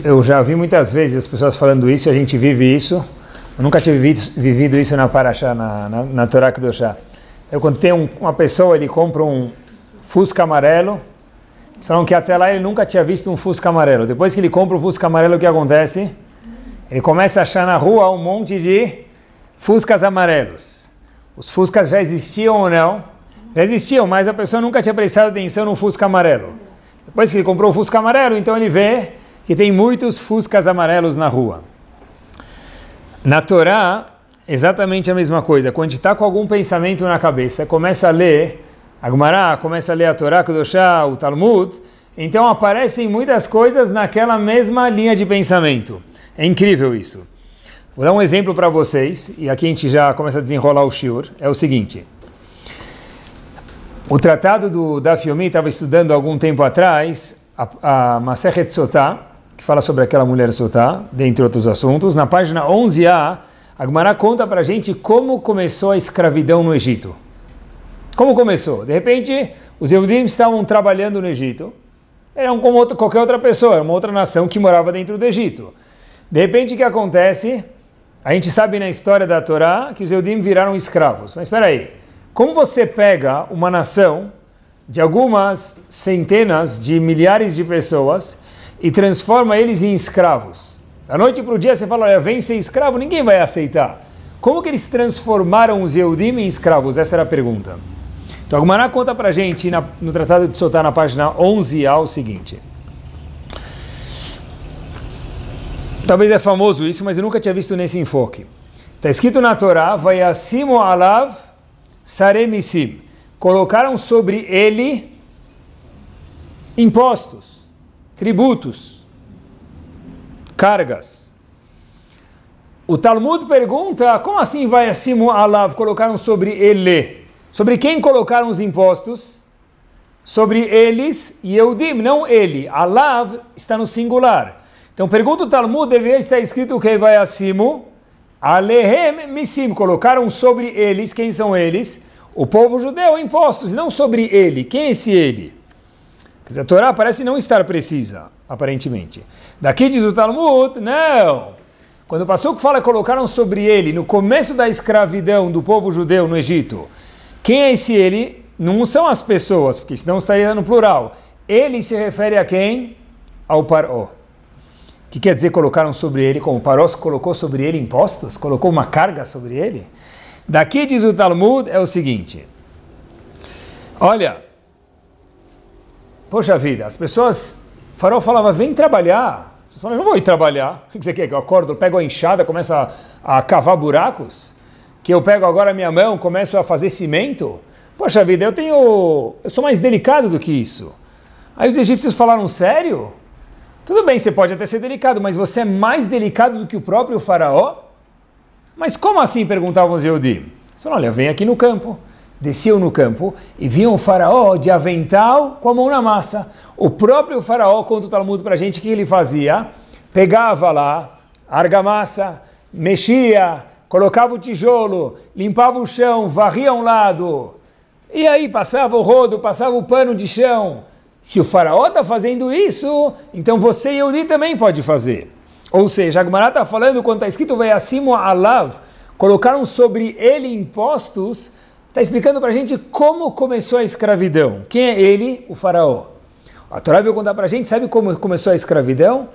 Eu já vi muitas vezes as pessoas falando isso, a gente vive isso. Eu nunca tinha vivido isso na Parashá, na Torá Kedoshá. Quando tem uma pessoa, ele compra um Fusca amarelo, eles falam que até lá ele nunca tinha visto um Fusca amarelo. Depois que ele compra o Fusca amarelo, o que acontece? Ele começa a achar na rua um monte de Fuscas amarelos. Os Fuscas já existiam ou não? Já existiam, mas a pessoa nunca tinha prestado atenção no Fusca amarelo. Depois que ele comprou o Fusca amarelo, então ele vê que tem muitos Fuscas amarelos na rua. Na Torá, exatamente a mesma coisa. Quando a gente está com algum pensamento na cabeça, começa a ler a Gemara, começa a ler a Torá Kedoshá, o Talmud, então aparecem muitas coisas naquela mesma linha de pensamento. É incrível isso. Vou dar um exemplo para vocês, e aqui a gente já começa a desenrolar o shiur. É o seguinte. O tratado do Daf Yomi, estava estudando algum tempo atrás, a Masechet Sotá, que fala sobre aquela mulher Sotá, dentre outros assuntos. Na página 11a, a Gemara conta para a gente como começou a escravidão no Egito. Como começou? De repente, os Yehudim estavam trabalhando no Egito. Eram como qualquer outra pessoa, era uma outra nação que morava dentro do Egito. De repente, o que acontece? A gente sabe na história da Torá que os Yehudim viraram escravos. Mas espera aí, como você pega uma nação de algumas centenas de milhares de pessoas e transforma eles em escravos? Da noite para o dia você fala, olha, vem ser escravo, ninguém vai aceitar. Como que eles transformaram os Yehudim em escravos? Essa era a pergunta. Então a Gemara conta para a gente no Tratado de Sotá, na página 11a, o seguinte. Talvez é famoso isso, mas eu nunca tinha visto nesse enfoque. Está escrito na Torá, Vayasimu alav saremisim. Colocaram sobre ele impostos, tributos, cargas. O Talmud pergunta, como assim Vayasimu alav? Colocaram sobre ele. Sobre quem colocaram os impostos? Sobre eles e Yehudim, não ele. Alav está no singular. Então, pergunta o Talmud, deveria estar escrito que vai acima, alehem misim, colocaram sobre eles, quem são eles? O povo judeu, impostos, não sobre ele. Quem é esse ele? Quer dizer, a Torá parece não estar precisa, aparentemente. Daqui diz o Talmud, não. Quando o passuco fala colocaram sobre ele, no começo da escravidão do povo judeu no Egito, quem é esse ele? Não são as pessoas, porque senão estaria no plural. Ele se refere a quem? Ao Paró. O que quer dizer colocaram sobre ele, como o Paró colocou sobre ele impostos? Colocou uma carga sobre ele? Daqui diz o Talmud, é o seguinte. Olha, poxa vida, as pessoas, o Faraó falava, vem trabalhar. As pessoas falavam, eu não vou ir trabalhar. O que você quer? Que eu acordo, eu pego a enxada, começo a cavar buracos? Que eu pego agora a minha mão, começo a fazer cimento? Poxa vida, eu sou mais delicado do que isso. Aí os egípcios falaram, sério? Tudo bem, você pode até ser delicado, mas você é mais delicado do que o próprio Faraó? Mas como assim, perguntavam os Yehudim? Eles falaram, olha, vem aqui no campo. Desciam no campo e viam o Faraó de avental com a mão na massa. O próprio Faraó, conta o Talmud para a gente, o que ele fazia? Pegava lá, argamassa, mexia, colocava o tijolo, limpava o chão, varria um lado. E aí passava o rodo, passava o pano de chão. Se o Faraó está fazendo isso, então você e Yehudi também pode fazer. Ou seja, a Gemara está falando, quando está escrito Vayasimu alav, colocaram sobre ele impostos, está explicando para a gente como começou a escravidão. Quem é ele? O Faraó. A Torá veio contar para a gente, sabe como começou a escravidão?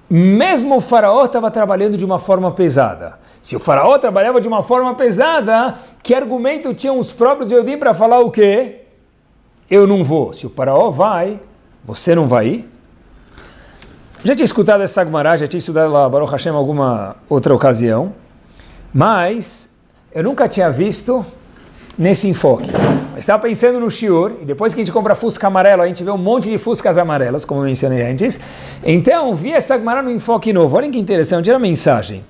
Mesmo o Faraó estava trabalhando de uma forma pesada. Se o Faraó trabalhava de uma forma pesada, que argumento tinham os próprios Yehudim para falar o quê? Eu não vou. Se o Faraó vai, você não vai ir? Já tinha escutado essa Gemara, já tinha estudado lá Baruch Hashem em alguma outra ocasião, mas eu nunca tinha visto nesse enfoque. Mas estava pensando no shiur, e depois que a gente compra Fusca amarelo, a gente vê um monte de Fuscas amarelas, como eu mencionei antes. Então, vi essa Gemara no enfoque novo. Olha que interessante, era a mensagem.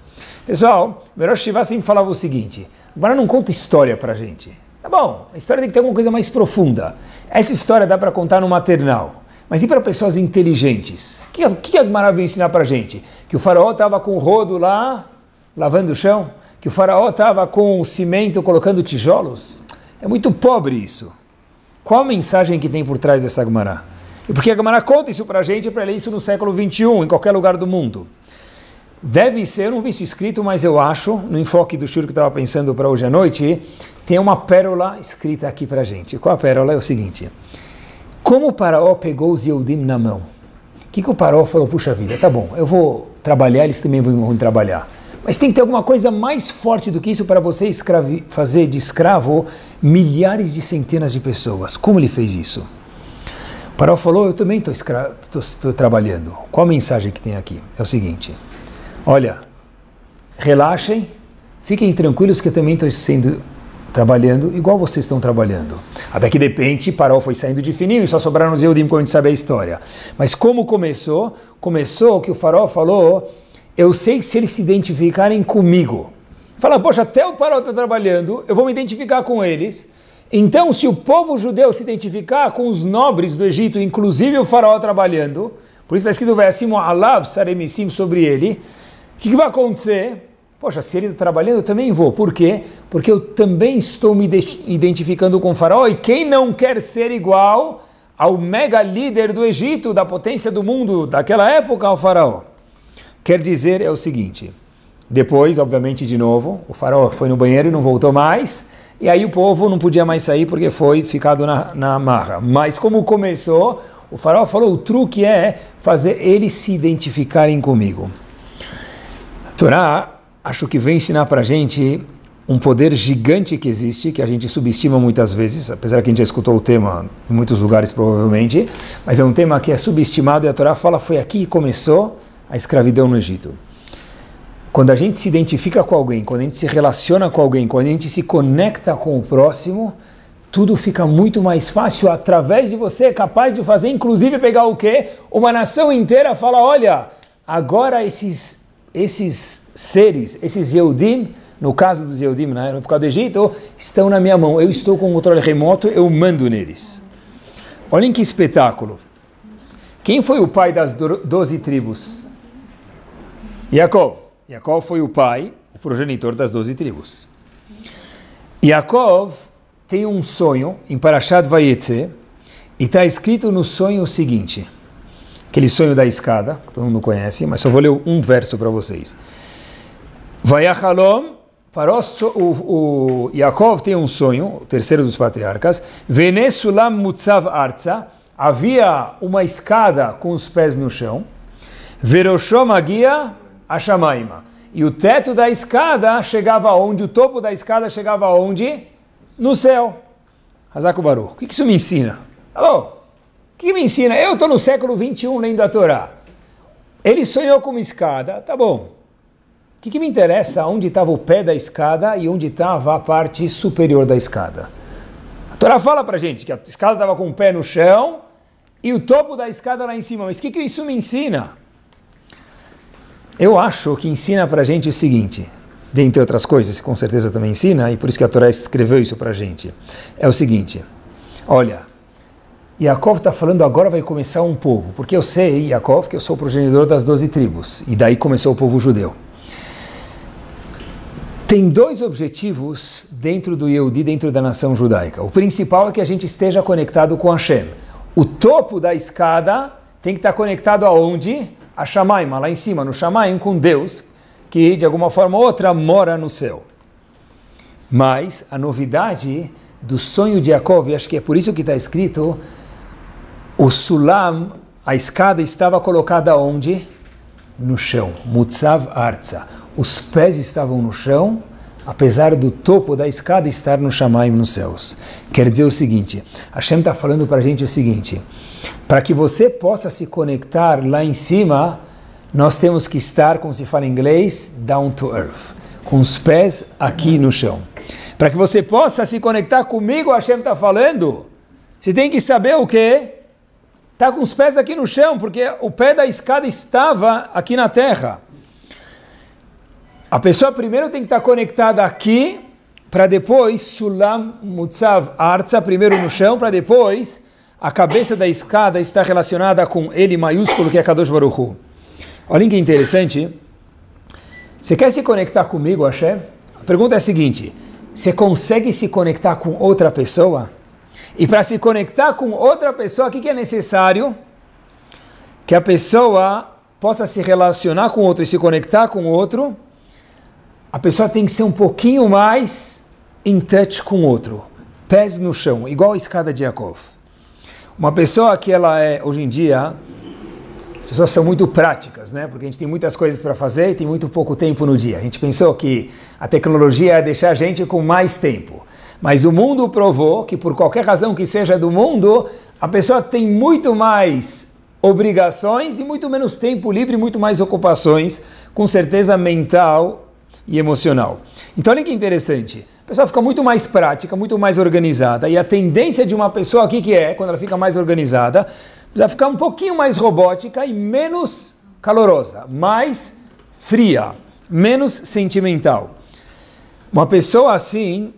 Pessoal, o Rosh Hashivá sempre falava o seguinte, a Gemara não conta história pra gente. Tá bom, a história tem que ter alguma coisa mais profunda. Essa história dá para contar no maternal. Mas e para pessoas inteligentes? O que a Gemara veio ensinar para a gente? Que o Faraó estava com o rodo lá, lavando o chão? Que o Faraó estava com o cimento, colocando tijolos? É muito pobre isso. Qual a mensagem que tem por trás dessa Gemara? E porque a Gemara conta isso para a gente, para ler isso no século 21, em qualquer lugar do mundo. Deve ser, eu não vi isso escrito, mas eu acho, no enfoque do shur que eu estava pensando para hoje à noite, tem uma pérola escrita aqui para a gente. Qual a pérola? É o seguinte: como o Faraó pegou os Yehudim na mão? O que o Faraó falou? Puxa vida, tá bom, eu vou trabalhar, eles também vão trabalhar. Mas tem que ter alguma coisa mais forte do que isso para você fazer de escravo milhares de centenas de pessoas. Como ele fez isso? O Faraó falou, eu também estou trabalhando. Qual a mensagem que tem aqui? É o seguinte: olha, relaxem, fiquem tranquilos que eu também estou trabalhando igual vocês estão trabalhando. Até que de repente Faraó foi saindo de fininho e só sobraram os Yehudim, como a gente sabe a história. Mas como começou? Começou que o Faraó falou, eu sei que se eles se identificarem comigo, fala, poxa, até o Faraó está trabalhando, eu vou me identificar com eles. Então, se o povo judeu se identificar com os nobres do Egito, inclusive o Faraó trabalhando, por isso está escrito, vai assim, alav saremissim sobre ele, o que vai acontecer? Poxa, se ele está trabalhando, eu também vou. Por quê? Porque eu também estou me identificando com o Faraó, e quem não quer ser igual ao mega líder do Egito, da potência do mundo daquela época, ao Faraó? Quer dizer, é o seguinte, depois, obviamente, de novo, o Faraó foi no banheiro e não voltou mais, e aí o povo não podia mais sair porque foi ficado na marra. Mas como começou, o Faraó falou, o truque é fazer eles se identificarem comigo. A Torá, acho que vem ensinar para a gente um poder gigante que existe, que a gente subestima muitas vezes, apesar que a gente já escutou o tema em muitos lugares provavelmente, mas é um tema que é subestimado e a Torá fala, foi aqui que começou a escravidão no Egito. Quando a gente se identifica com alguém, quando a gente se relaciona com alguém, quando a gente se conecta com o próximo, tudo fica muito mais fácil. Através de você é capaz de fazer, inclusive pegar o quê? Uma nação inteira fala, olha, agora esses seres, esses Yehudim, no caso dos Yehudim na época do Egito, estão na minha mão. Eu estou com o controle remoto, eu mando neles. Olhem que espetáculo. Quem foi o pai das 12 tribos? Yaakov. Yaakov foi o pai, o progenitor das 12 tribos. Yaakov tem um sonho em Parashat Vayetze, e está escrito no sonho o seguinte, aquele sonho da escada, que todo mundo conhece, mas só vou ler um verso para vocês. Vayachalom, o Yaakov tem um sonho, o terceiro dos patriarcas, Vene sulam mutzav arza, havia uma escada com os pés no chão, Veroshom agia Ashamaima. E o teto da escada chegava aonde? O topo da escada chegava aonde? No céu. Hazak Baruch. O que isso me ensina? Alô? O que me ensina? Eu estou no século 21 lendo a Torá. Ele sonhou com uma escada, tá bom. O que me interessa onde estava o pé da escada e onde estava a parte superior da escada? A Torá fala pra gente que a escada estava com o pé no chão e o topo da escada lá em cima. Mas o que isso me ensina? Eu acho que ensina para a gente o seguinte, dentre outras coisas, com certeza também ensina, e por isso que a Torá escreveu isso para a gente, é o seguinte, olha, Yaakov está falando agora vai começar um povo, porque eu sei, Yaakov, que eu sou o progenitor das 12 tribos, e daí começou o povo judeu. Tem dois objetivos dentro do Yehudi, dentro da nação judaica. O principal é que a gente esteja conectado com Hashem. O topo da escada tem que estar conectado aonde? A Shamaim, lá em cima, no Shamaim, com Deus, que de alguma forma ou outra mora no céu. Mas a novidade do sonho de Yaakov, e acho que é por isso que está escrito, o Sulam, a escada estava colocada onde? No chão, Mutzav Arza. Os pés estavam no chão, apesar do topo da escada estar no Shamaim, nos céus. Quer dizer o seguinte, Hashem está falando para a gente o seguinte, para que você possa se conectar lá em cima, nós temos que estar, como se fala em inglês, down to earth, com os pés aqui no chão. Para que você possa se conectar comigo, Hashem está falando, você tem que saber o quê? Está com os pés aqui no chão, porque o pé da escada estava aqui na terra. A pessoa primeiro tem que estar conectada aqui, para depois, Sulam Mutzav Arza, primeiro no chão, para depois a cabeça da escada estar relacionada com ele maiúsculo, que é Kadosh Baruch Hu. Olha que interessante. Você quer se conectar comigo, Hashem? A pergunta é a seguinte, você consegue se conectar com outra pessoa? E para se conectar com outra pessoa, o que é necessário? Que a pessoa possa se relacionar com o outro e se conectar com o outro. A pessoa tem que ser um pouquinho mais in touch com o outro. Pés no chão, igual a escada de Yaakov. Uma pessoa que ela é, hoje em dia, as pessoas são muito práticas, né? Porque a gente tem muitas coisas para fazer e tem muito pouco tempo no dia. A gente pensou que a tecnologia ia deixar a gente com mais tempo. Mas o mundo provou que, por qualquer razão que seja do mundo, a pessoa tem muito mais obrigações e muito menos tempo livre, muito mais ocupações, com certeza mental e emocional. Então, olha que interessante. A pessoa fica muito mais prática, muito mais organizada. E a tendência de uma pessoa aqui que é, quando ela fica mais organizada, precisa ficar um pouquinho mais robótica e menos calorosa, mais fria, menos sentimental. Uma pessoa assim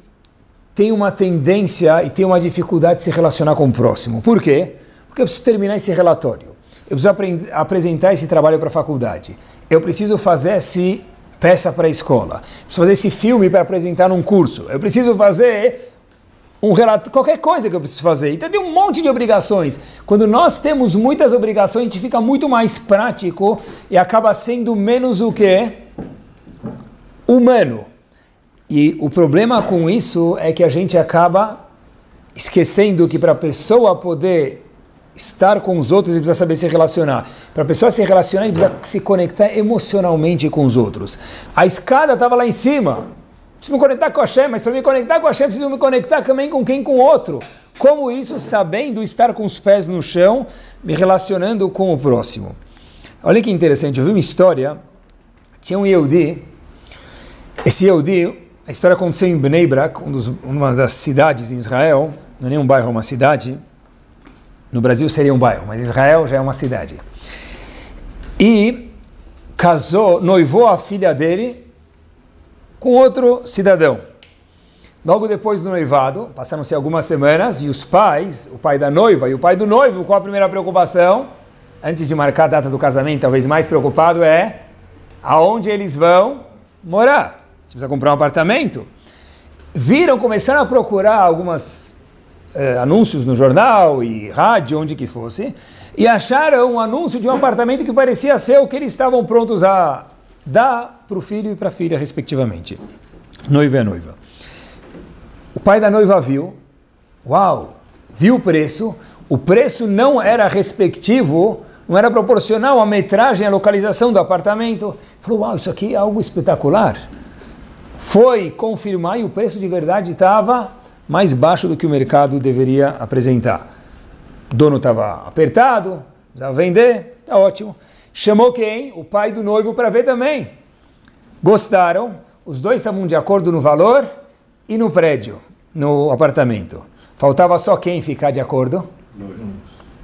tem uma tendência e tem uma dificuldade de se relacionar com o próximo. Por quê? Porque eu preciso terminar esse relatório. Eu preciso apresentar esse trabalho para a faculdade. Eu preciso fazer essa peça para a escola. Eu preciso fazer esse filme para apresentar num curso. Eu preciso fazer um relato, qualquer coisa que eu preciso fazer. Então tem um monte de obrigações. Quando nós temos muitas obrigações, a gente fica muito mais prático e acaba sendo menos o quê? Humano. E o problema com isso é que a gente acaba esquecendo que para a pessoa poder estar com os outros, ele precisa saber se relacionar. Para a pessoa se relacionar, ele precisa se conectar emocionalmente com os outros. A escada estava lá em cima. Preciso me conectar com a Hashem, mas para me conectar com a Hashem, preciso me conectar também com quem? Com o outro. Como isso? Sabendo estar com os pés no chão, me relacionando com o próximo. Olha que interessante, eu vi uma história, tinha um Yehudi, esse Yehudi, a história aconteceu em Bnei Brak, uma das cidades em Israel, não é nem um bairro, é uma cidade. No Brasil seria um bairro, mas Israel já é uma cidade. E noivou a filha dele com outro cidadão. Logo depois do noivado, passaram-se algumas semanas, e os pais, o pai da noiva e o pai do noivo, qual a primeira preocupação? Antes de marcar a data do casamento, talvez mais preocupado é aonde eles vão morar. Precisa comprar um apartamento. Começaram a procurar algumas anúncios no jornal e rádio, onde que fosse, e acharam um anúncio de um apartamento que parecia ser o que eles estavam prontos a dar para o filho e para a filha, respectivamente. Noiva e noiva. O pai da noiva viu o preço não era respectivo, não era proporcional à metragem, à localização do apartamento. Falou, isso aqui é algo espetacular. Foi confirmar e o preço de verdade estava mais baixo do que o mercado deveria apresentar. O dono estava apertado, precisava vender, está ótimo. Chamou quem? O pai do noivo para ver também. Gostaram, os dois estavam de acordo no valor e no prédio, no apartamento. Faltava só quem ficar de acordo?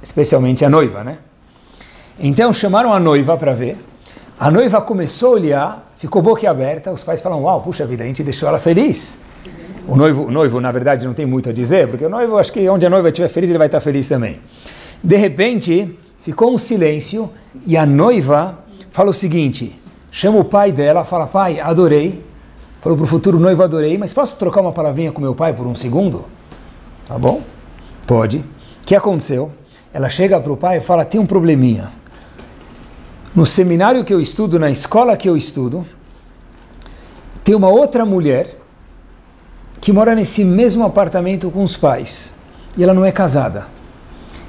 Especialmente a noiva, né? Então chamaram a noiva para ver. A noiva começou a olhar, ficou boquiaberta, os pais falaram, puxa vida, a gente deixou ela feliz. O noivo, na verdade, não tem muito a dizer, porque o noivo, acho que onde a noiva estiver feliz, ele vai estar feliz também. De repente, ficou um silêncio e a noiva fala o seguinte, chama o pai dela, fala, pai, adorei. Falou para o futuro noivo, adorei, mas posso trocar uma palavrinha com meu pai por um segundo? Tá bom? Pode. O que aconteceu? Ela chega para o pai e fala, tem um probleminha. No seminário que eu estudo, na escola que eu estudo, tem uma outra mulher que mora nesse mesmo apartamento com os pais. E ela não é casada.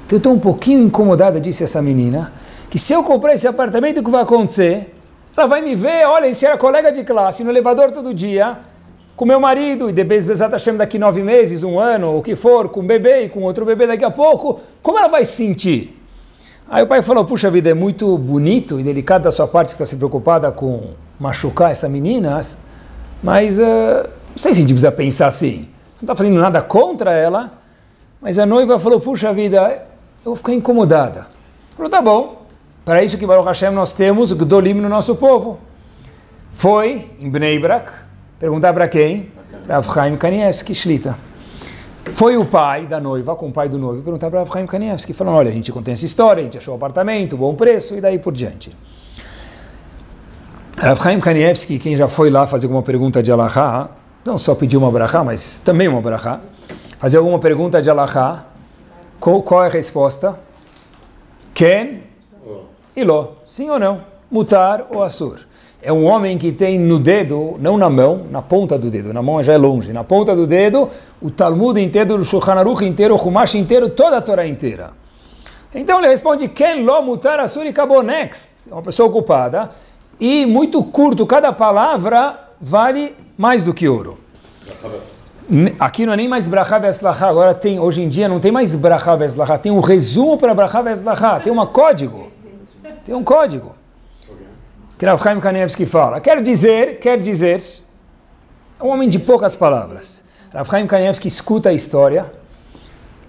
Então eu estou um pouquinho incomodada, disse essa menina, que se eu comprar esse apartamento, o que vai acontecer? Ela vai me ver, olha, a gente era colega de classe, no elevador todo dia, com meu marido, e depois daqui 9 meses, 1 ano, ou o que for, com um bebê e com outro bebê daqui a pouco, como ela vai se sentir? Aí o pai falou, puxa vida, é muito bonito e delicado da sua parte que está se preocupada com machucar essa menina, mas não sei se a gente precisa pensar assim. Não está fazendo nada contra ela, mas a noiva falou, puxa vida, eu vou ficar incomodada. Falou, tá bom, para isso que Baruch Hashem nós temos Gdolim no nosso povo. Foi em Bnei Brak, perguntar para quem? Para Rav Chaim Kanievski Shlita. Foi o pai da noiva, com o pai do noivo, perguntar para Rav Chaim Kanievski, falando, olha, a gente contém essa história, a gente achou o apartamento, bom preço, e daí por diante. Rav Chaim Kanievski, quem já foi lá fazer alguma pergunta de Alahá, não só pediu uma brachá, mas também uma brachá, fazer alguma pergunta de Alahá, qual é a resposta? Ken e Lo. Sim ou não? Mutar ou Assur. É um homem que tem no dedo, não na mão, na ponta do dedo, na mão já é longe, na ponta do dedo, o Talmud inteiro, o Shulchan Aruch inteiro, o Chumash inteiro, toda a Torá inteira. Então ele responde, Ken Lo Mutar Assur e acabou, next. É uma pessoa ocupada. E muito curto, cada palavra vale mais do que ouro. Aqui não é nem mais Bracha Ve'Aslachá, agora tem, hoje em dia não tem mais Bracha Ve'Aslachá, tem um resumo para Bracha Ve'Aslachá, tem um código. Tem um código. Que Rav Chaim Kanievsky fala. Quer dizer, é um homem de poucas palavras. Rav Chaim Kanievsky escuta a história,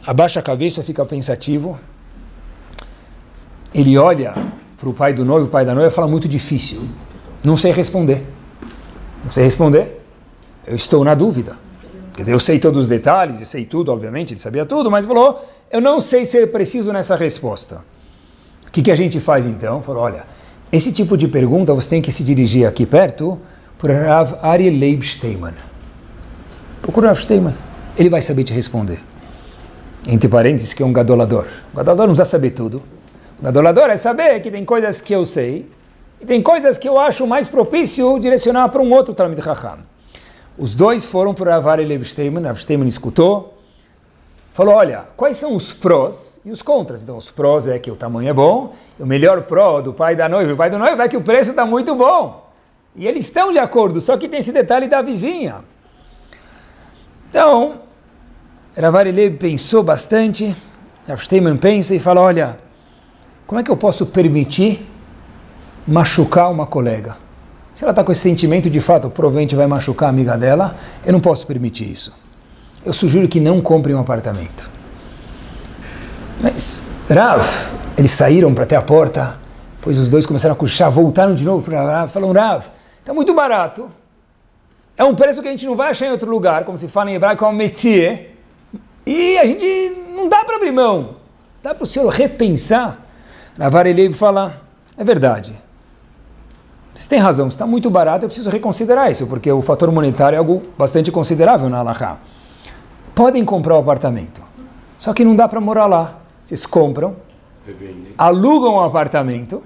abaixa a cabeça, fica pensativo. Ele olha para o pai do noivo, o pai da noiva, fala muito difícil. Não sei responder. Não sei responder. Eu estou na dúvida. Quer dizer, eu sei todos os detalhes, e sei tudo, obviamente, ele sabia tudo, mas falou, eu não sei se é preciso nessa resposta. O que a gente faz então? Falou, olha, esse tipo de pergunta você tem que se dirigir aqui perto para Rav Aryeh Leib Steinman. Procura Rav Steinman. Ele vai saber te responder. Entre parênteses, que é um gadolador. O gadolador não precisa saber tudo. O gadolador é saber que tem coisas que eu sei e tem coisas que eu acho mais propício direcionar para um outro Talmid Chacham. Os dois foram para Rav Aryeh Leib Steinman. Rav Steinman escutou. Falou, olha, quais são os prós e os contras? Então, os prós é que o tamanho é bom, e o melhor pró do pai da noiva e o pai do noivo é que o preço está muito bom. E eles estão de acordo, só que tem esse detalhe da vizinha. Então, Rav Aryeh Leib pensou bastante, Rav Steinman pensa e fala, olha, como é que eu posso permitir machucar uma colega? Se ela está com esse sentimento, de fato, provavelmente vai machucar a amiga dela, eu não posso permitir isso. Eu sugiro que não compre um apartamento. Mas, Rav, eles saíram para até a porta, depois os dois começaram a cochichar, voltaram de novo para Rav, falaram, Rav, está muito barato, é um preço que a gente não vai achar em outro lugar, como se fala em hebraico, é um métier, e a gente não dá para abrir mão, dá para o senhor repensar. Rav Aryeh Leib fala, é verdade, você tem razão, está muito barato, eu preciso reconsiderar isso, porque o fator monetário é algo bastante considerável na Halachá. Podem comprar o apartamento, só que não dá para morar lá. Vocês compram, alugam o apartamento,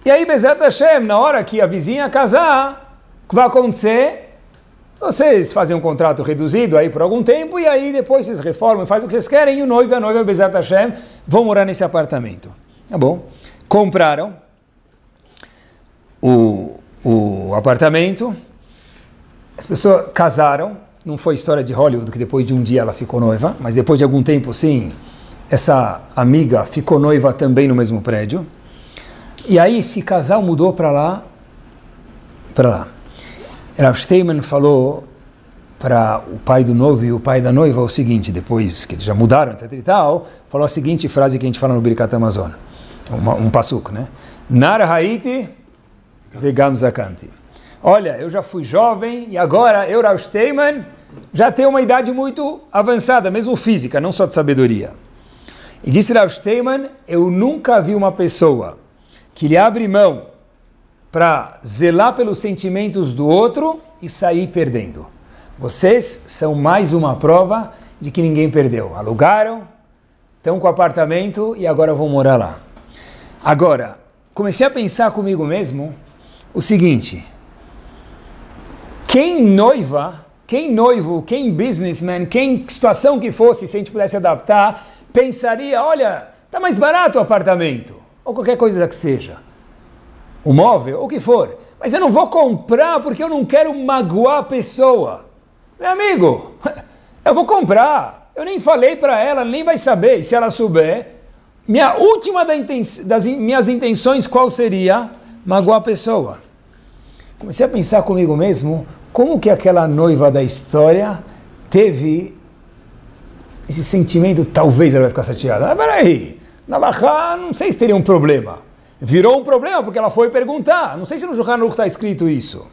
e aí, Bezat Hashem, na hora que a vizinha casar, o que vai acontecer? Vocês fazem um contrato reduzido aí por algum tempo, e aí depois vocês reformam, fazem o que vocês querem, e o noivo e a noiva, Bezat Hashem, vão morar nesse apartamento. Tá bom? Compraram o apartamento, as pessoas casaram. Não foi história de Hollywood que depois de um dia ela ficou noiva, mas depois de algum tempo, sim, essa amiga ficou noiva também no mesmo prédio. E aí esse casal mudou para lá. Rav Steinman falou para o pai do noivo e o pai da noiva o seguinte, depois que eles já mudaram, etc e tal, falou a seguinte frase que a gente fala no Birkat Hamazon, um passuco, né? Nar haiti vegam zakanti. Olha, eu já fui jovem e agora eu, Rav Steinman, já tenho uma idade muito avançada, mesmo física, não só de sabedoria. E disse Rav Steinman, eu nunca vi uma pessoa que lhe abre mão para zelar pelos sentimentos do outro e sair perdendo. Vocês são mais uma prova de que ninguém perdeu. Alugaram, estão com o apartamento e agora vão morar lá. Agora, comecei a pensar comigo mesmo o seguinte, quem noivo, quem businessman, quem situação que fosse, se a gente pudesse adaptar, pensaria, olha, está mais barato o apartamento, ou qualquer coisa que seja, o móvel, ou o que for, mas eu não vou comprar porque eu não quero magoar a pessoa. Meu amigo, eu vou comprar, eu nem falei para ela, nem vai saber, e se ela souber, minha última das minhas intenções qual seria? Magoar a pessoa. Comecei a pensar comigo mesmo, como que aquela noiva da história teve esse sentimento, talvez ela vai ficar chateada. Mas peraí, na Halachá não sei se teria um problema. Virou um problema porque ela foi perguntar. Não sei se no Shulchan Aruch está escrito isso.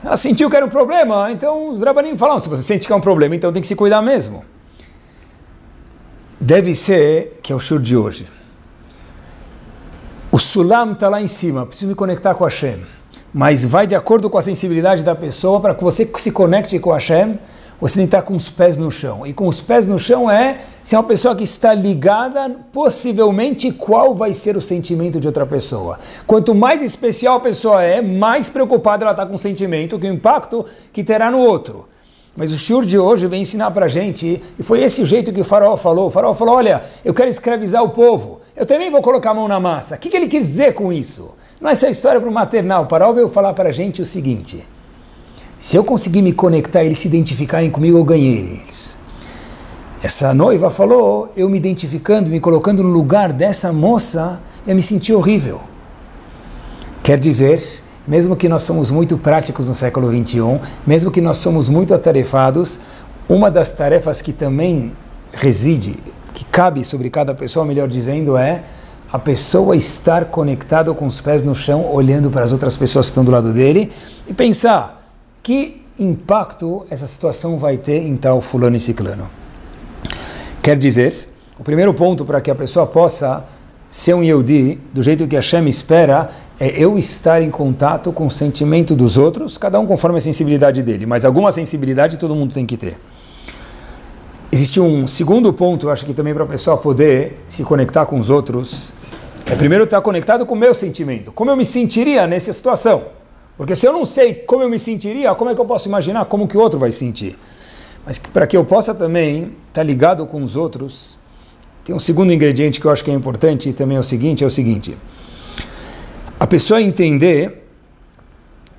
Ela sentiu que era um problema, então os rabanim falam, se você sente que é um problema, então tem que se cuidar mesmo. Deve ser, que é o shur de hoje. O sulam está lá em cima, preciso me conectar com Hashem. Mas vai de acordo com a sensibilidade da pessoa para que você se conecte com Hashem. você tem que estar com os pés no chão. E com os pés no chão se é uma pessoa que está ligada, possivelmente, qual vai ser o sentimento de outra pessoa. Quanto mais especial a pessoa mais preocupada ela está com o sentimento, que o impacto que terá no outro. Mas o shiur de hoje vem ensinar para a gente, e foi esse o jeito que o faraó falou. O faraó falou, olha, eu quero escravizar o povo, eu também vou colocar a mão na massa. O que ele quis dizer com isso? Não é essa história para o maternal. O faraó veio falar para a gente o seguinte, se eu conseguir me conectar e eles se identificarem comigo, eu ganhei eles. Essa noiva falou, eu me identificando, me colocando no lugar dessa moça, eu me senti horrível. Quer dizer, mesmo que nós somos muito práticos no século XXI, mesmo que nós somos muito atarefados, uma das tarefas que também reside, que cabe sobre cada pessoa, melhor dizendo, a pessoa estar conectada com os pés no chão, olhando para as outras pessoas que estão do lado dele, e pensar que impacto essa situação vai ter em tal fulano e ciclano. Quer dizer, o primeiro ponto para que a pessoa possa ser um Yehudi, do jeito que Hashem espera, eu estar em contato com o sentimento dos outros, cada um conforme a sensibilidade dele, mas alguma sensibilidade todo mundo tem que ter. Existe um segundo ponto, eu acho que também para a pessoa poder se conectar com os outros, primeiro estar conectado com o meu sentimento, como eu me sentiria nessa situação, porque se eu não sei como eu me sentiria, como é que eu posso imaginar como que o outro vai sentir? Mas para que eu possa também estar ligado com os outros, tem um segundo ingrediente que eu acho que é importante, e também é o seguinte, a pessoa entender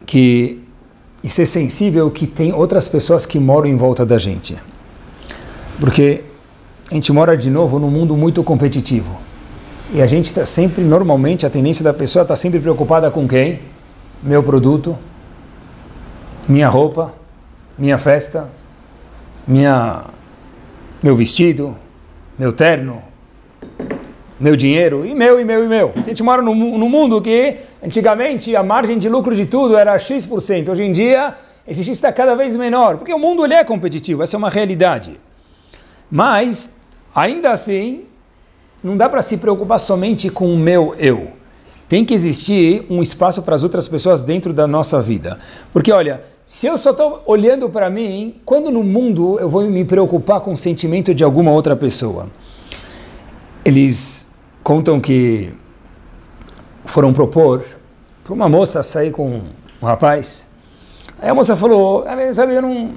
que e ser sensível que tem outras pessoas que moram em volta da gente. Porque a gente mora de novo num mundo muito competitivo. E a gente está sempre, normalmente, a tendência da pessoa está sempre preocupada com quem? Meu produto, minha roupa, minha festa, meu vestido, meu terno, meu dinheiro, e meu. A gente mora num mundo que, antigamente, a margem de lucro de tudo era X%. Hoje em dia, esse X está cada vez menor, porque o mundo ele é competitivo, essa é uma realidade. Mas, ainda assim, não dá para se preocupar somente com o meu eu. Tem que existir um espaço para as outras pessoas dentro da nossa vida. Porque, olha, se eu só estou olhando para mim, quando no mundo eu vou me preocupar com o sentimento de alguma outra pessoa? Eles contam que foram propor para uma moça sair com um rapaz. Aí a moça falou, sabe, eu não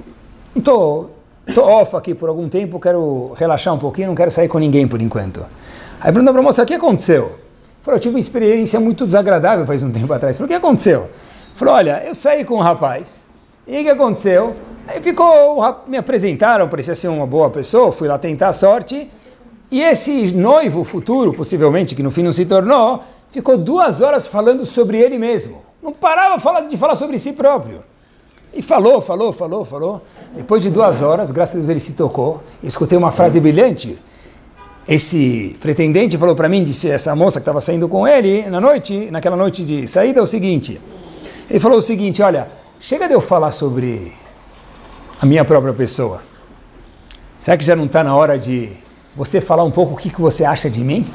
estou off aqui por algum tempo, quero relaxar um pouquinho, não quero sair com ninguém por enquanto. Aí perguntou para a moça, o que aconteceu? Falou, eu tive uma experiência muito desagradável faz um tempo atrás. Falou, o que aconteceu? Falou, olha, eu saí com um rapaz, e o que aconteceu? Aí me apresentaram, parecia ser uma boa pessoa, fui lá tentar a sorte, e esse noivo futuro, possivelmente, que no fim não se tornou, ficou 2 horas falando sobre ele mesmo. Não parava de falar sobre si próprio. E falou. Depois de 2 horas, graças a Deus ele se tocou. Eu escutei uma frase brilhante. Esse pretendente falou para mim, disse essa moça que estava saindo com ele naquela noite de saída, é o seguinte. Ele falou o seguinte, olha, chega de eu falar sobre a minha própria pessoa. Será que já não está na hora de você falar um pouco o que você acha de mim?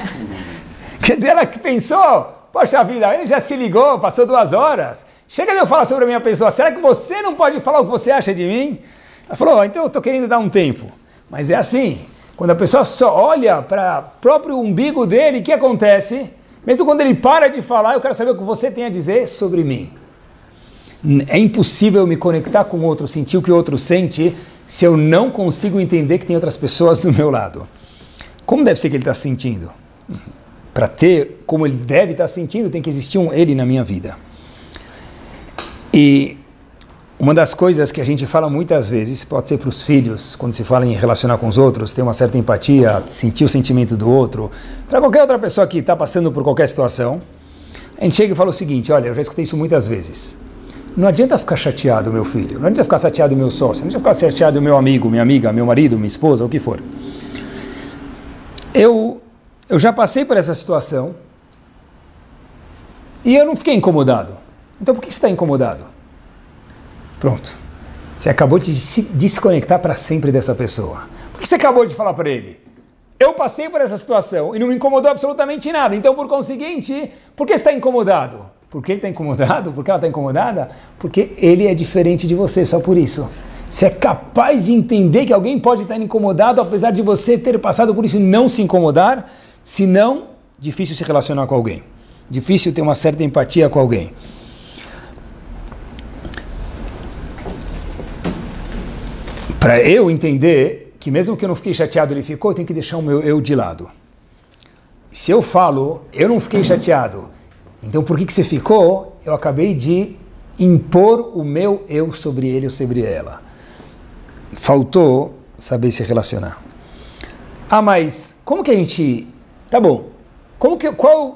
Quer dizer, ela que pensou, poxa vida, ele já se ligou, passou 2 horas. Chega de eu falar sobre a minha pessoa, será que você não pode falar o que você acha de mim? Ela falou, então eu estou querendo dar um tempo. Mas é assim, quando a pessoa só olha para o próprio umbigo dele, o que acontece? Mesmo quando ele para de falar, eu quero saber o que você tem a dizer sobre mim. É impossível me conectar com o outro, sentir o que o outro sente, se eu não consigo entender que tem outras pessoas do meu lado. Como deve ser que ele está sentindo? Para ter como ele deve estar sentindo, tem que existir um ele na minha vida. E uma das coisas que a gente fala muitas vezes, pode ser para os filhos, quando se fala em relacionar com os outros, ter uma certa empatia, sentir o sentimento do outro, para qualquer outra pessoa que está passando por qualquer situação, a gente chega e fala o seguinte, olha, eu já escutei isso muitas vezes, não adianta ficar chateado, meu filho, não adianta ficar chateado, meu sócio, não adianta ficar chateado, meu amigo, minha amiga, meu marido, minha esposa, o que for. Eu já passei por essa situação e eu não fiquei incomodado. Então por que você está incomodado? Pronto. Você acabou de se desconectar para sempre dessa pessoa. Por que você acabou de falar para ele? Eu passei por essa situação e não me incomodou absolutamente nada. Então, por conseguinte, por que você está incomodado? Por que ele está incomodado? Por que ela está incomodada? Porque ele é diferente de você, só por isso. Você é capaz de entender que alguém pode estar incomodado, apesar de você ter passado por isso e não se incomodar? Se não, difícil se relacionar com alguém. Difícil ter uma certa empatia com alguém. Para eu entender que mesmo que eu não fiquei chateado, ele ficou, eu tenho que deixar o meu eu de lado. Se eu falo, eu não fiquei chateado, então por que você ficou? Eu acabei de impor o meu eu sobre ele ou sobre ela. Faltou saber se relacionar. Ah, mas como que a gente... Tá bom.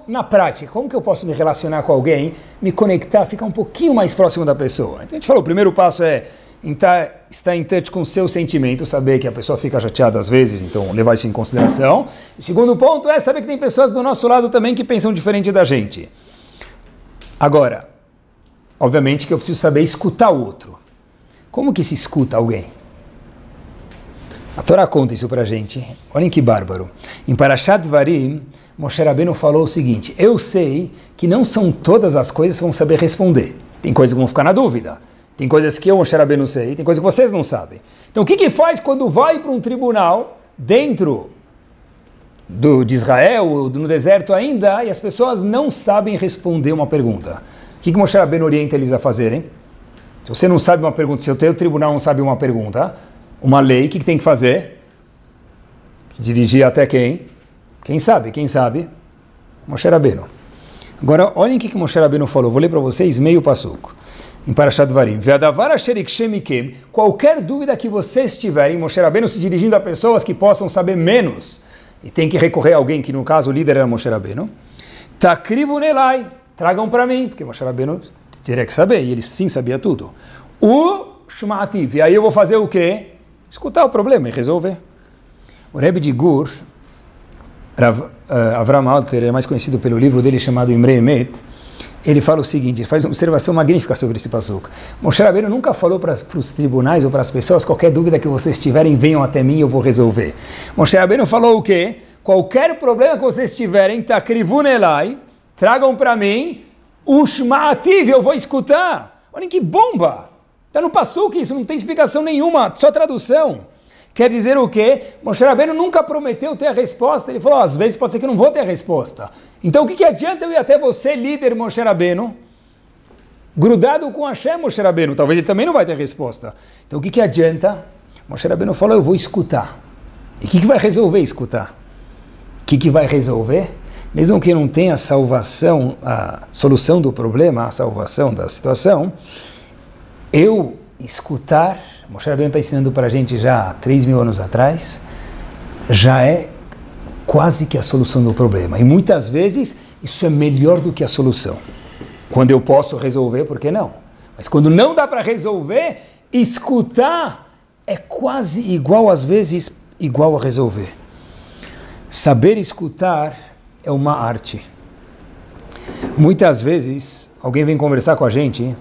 Na prática, como que eu posso me relacionar com alguém, me conectar, ficar um pouquinho mais próximo da pessoa? Então a gente falou, o primeiro passo é estar em touch com o seu sentimento, saber que a pessoa fica chateada às vezes, então levar isso em consideração. O segundo ponto é saber que tem pessoas do nosso lado também que pensam diferente da gente. Agora, obviamente que eu preciso saber escutar o outro. Como que se escuta alguém? A Torá conta isso pra gente. Olhem que bárbaro. Em Parashat Varim, Moshe Rabbeinu falou o seguinte: eu sei que não são todas as coisas que vão saber responder. Tem coisas que vão ficar na dúvida. Tem coisas que eu, Moshe Rabbeinu, sei. Tem coisas que vocês não sabem. Então o que faz quando vai para um tribunal dentro de Israel, ou no deserto ainda, e as pessoas não sabem responder uma pergunta? O que Moshe Rabbeinu orienta eles a fazerem? Se você não sabe uma pergunta, se o teu tribunal não sabe uma pergunta, uma lei, o que tem que fazer? Dirigir até quem? Quem sabe? Moshe Rabbeinu. Agora, olhem o que Moshe Rabbeinu falou. Vou ler para vocês meio passuco. Em Parashat Varim. Qualquer dúvida que vocês tiverem, Moshe Rabbeinu se dirigindo a pessoas que possam saber menos, e tem que recorrer a alguém, que no caso o líder era Moshe Rabbeinu, Takrivu Nelai, tragam para mim, porque Moshe Rabbeinu teria que saber, e ele sim sabia tudo. O Shma'ativ, e aí eu vou fazer o quê? Escutar o problema e resolver. O Rebbe de Gur, Avram Alter, é mais conhecido pelo livro dele chamado Imre Emet, ele fala o seguinte, ele faz uma observação magnífica sobre esse passuco. Moshe Rabbeinu nunca falou para os tribunais ou para as pessoas, qualquer dúvida que vocês tiverem, venham até mim e eu vou resolver. Moshe Rabbeinu falou o quê? Qualquer problema que vocês tiverem, Takrivun Elai, tragam para mim, Ushma'ativ, eu vou escutar. Olhem que bomba! Está no passuco isso, não tem explicação nenhuma, só tradução. Quer dizer o quê? Moshe Rabbeinu nunca prometeu ter a resposta. Ele falou, às vezes pode ser que eu não vou ter a resposta. Então o que adianta eu ir até você, líder Moshe Rabbeinu, grudado com Hashem Moshe Rabbeinu? Talvez ele também não vai ter resposta. Então o que adianta? Moshe Rabbeinu falou, eu vou escutar. E o que vai resolver escutar? O que vai resolver? Mesmo que não tenha a salvação, a solução do problema, a salvação da situação, eu escutar... Moshe Rabbeinu está ensinando para a gente já há 3.000 anos atrás, já é quase que a solução do problema. E muitas vezes isso é melhor do que a solução. Quando eu posso resolver, por que não? Mas quando não dá para resolver, escutar é quase igual, às vezes, igual a resolver. Saber escutar é uma arte. Muitas vezes, alguém vem conversar com a gente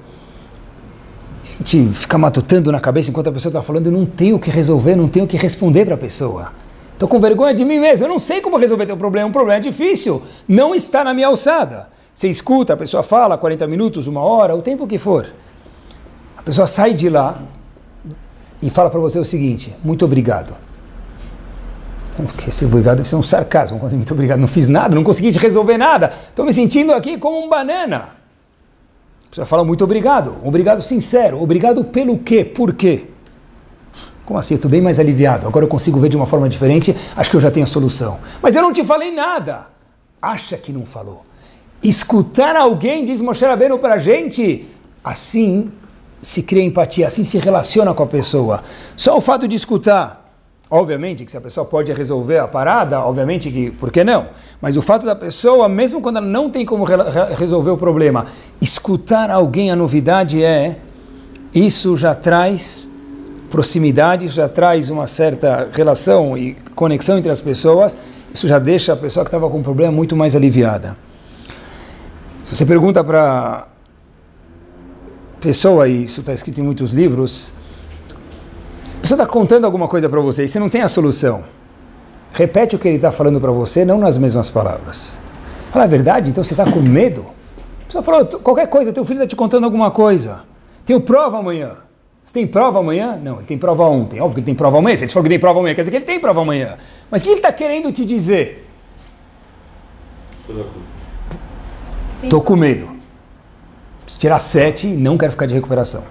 fica matutando na cabeça enquanto a pessoa está falando, eu não tenho o que resolver, não tenho o que responder para a pessoa. Estou com vergonha de mim mesmo, eu não sei como resolver teu problema, um problema difícil, não está na minha alçada. Você escuta, a pessoa fala 40 minutos, 1 hora, o tempo que for. A pessoa sai de lá e fala para você o seguinte, muito obrigado. Esse obrigado deve ser um sarcasmo, muito obrigado, não fiz nada, não consegui te resolver nada, estou me sentindo aqui como um banana. A pessoa fala muito obrigado, obrigado sincero, obrigado pelo quê? Por quê? Como assim? Eu estou bem mais aliviado, agora eu consigo ver de uma forma diferente, acho que eu já tenho a solução. Mas eu não te falei nada. Acha que não falou. Escutar alguém, diz Moshe Rabbeinu para a gente, assim se cria empatia, assim se relaciona com a pessoa. Só o fato de escutar, obviamente que se a pessoa pode resolver a parada, obviamente que, por que não? Mas o fato da pessoa, mesmo quando ela não tem como resolver o problema, escutar alguém, a novidade isso já traz proximidade, isso já traz uma certa relação e conexão entre as pessoas, isso já deixa a pessoa que estava com um problema muito mais aliviada. Se você pergunta para pessoa, e isso está escrito em muitos livros, se a pessoa está contando alguma coisa para você e você não tem a solução, repete o que ele está falando para você, não nas mesmas palavras. Fala a verdade, então você está com medo? A pessoa falou, qualquer coisa, teu filho está te contando alguma coisa. Tenho prova amanhã. Você tem prova amanhã? Não, ele tem prova ontem. Óbvio que ele tem prova amanhã. Se ele falou que tem prova amanhã, quer dizer que ele tem prova amanhã. Mas o que ele está querendo te dizer? Estou com medo. Preciso tirar 7 e não quero ficar de recuperação.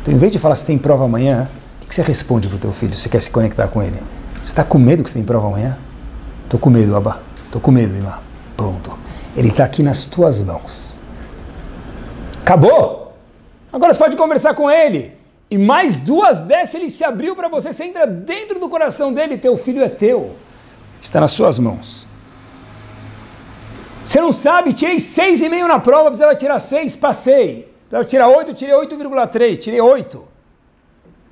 Então, em vez de falar se tem prova amanhã, o que você responde para o teu filho se você quer se conectar com ele? Você está com medo que você tem prova amanhã? Estou com medo, Abba. Estou com medo, Imá. Pronto. Ele está aqui nas tuas mãos. Acabou! Agora você pode conversar com ele. E mais 2 dessas ele se abriu para você. Você entra dentro do coração dele. Teu filho é teu. Está nas suas mãos. Você não sabe, tirei 6,5 na prova, precisava tirar 6, passei. Precisava tirar 8, tirei 8,3, tirei 8.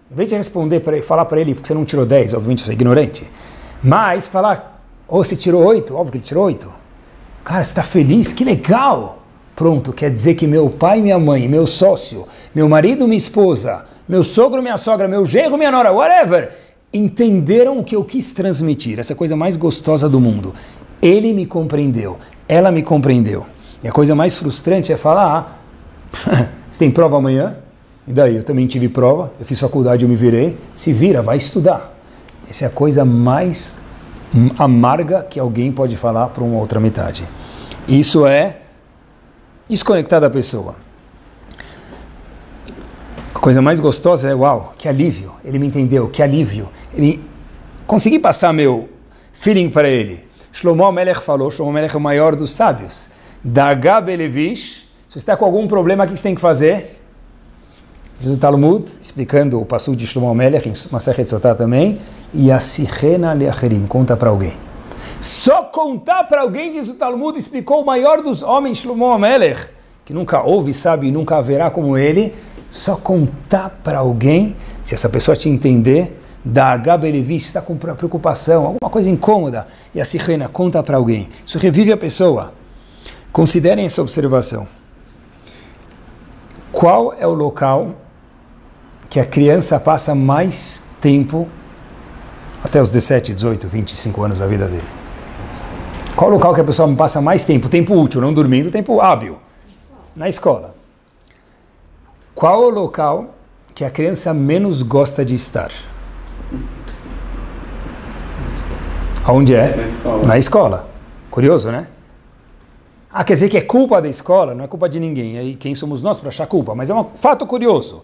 Em vez de responder para ele, falar para ele, porque você não tirou 10, obviamente você é ignorante. Mas falar, você tirou 8, óbvio que ele tirou 8. Cara, você está feliz? Que legal! Pronto, quer dizer que meu pai, minha mãe, meu sócio, meu marido, minha esposa, meu sogro, minha sogra, meu genro, minha nora, whatever, entenderam o que eu quis transmitir, essa coisa mais gostosa do mundo. Ele me compreendeu, ela me compreendeu. E a coisa mais frustrante é falar, você tem prova amanhã? E daí? Eu também tive prova, eu fiz faculdade, eu me virei. Se vira, vai estudar. Essa é a coisa mais amarga que alguém pode falar para uma outra metade. Isso é desconectar da pessoa. A coisa mais gostosa é, uau, que alívio, ele me entendeu, que alívio. Consegui passar meu feeling para ele. Shlomo HaMelech falou, Shlomo HaMelech é o maior dos sábios. Dagá belevish, se você está com algum problema, o que você tem que fazer? Diz o Talmud, explicando o passuco de Shlomo HaMelech, em Masechet Sotah também, Yassichena leacherim, conta para alguém. Só contar para alguém, diz o Talmud, explicou o maior dos homens, Shlomo HaMelech, que nunca houve, sabe, e nunca haverá como ele, só contar para alguém, se essa pessoa te entender, da Gabelevish, está com preocupação, alguma coisa incômoda, e a Sirena conta para alguém. Isso revive a pessoa. Considerem essa observação. Qual é o local que a criança passa mais tempo, até os 17, 18, 25 anos da vida dele? Qual o local que a pessoa passa mais tempo? Tempo útil, não dormindo, tempo hábil. Na escola. Qual o local que a criança menos gosta de estar? Aonde é? Na escola. Na escola. Curioso, né? Ah, quer dizer que é culpa da escola? Não é culpa de ninguém. Aí quem somos nós para achar culpa? Mas é um fato curioso.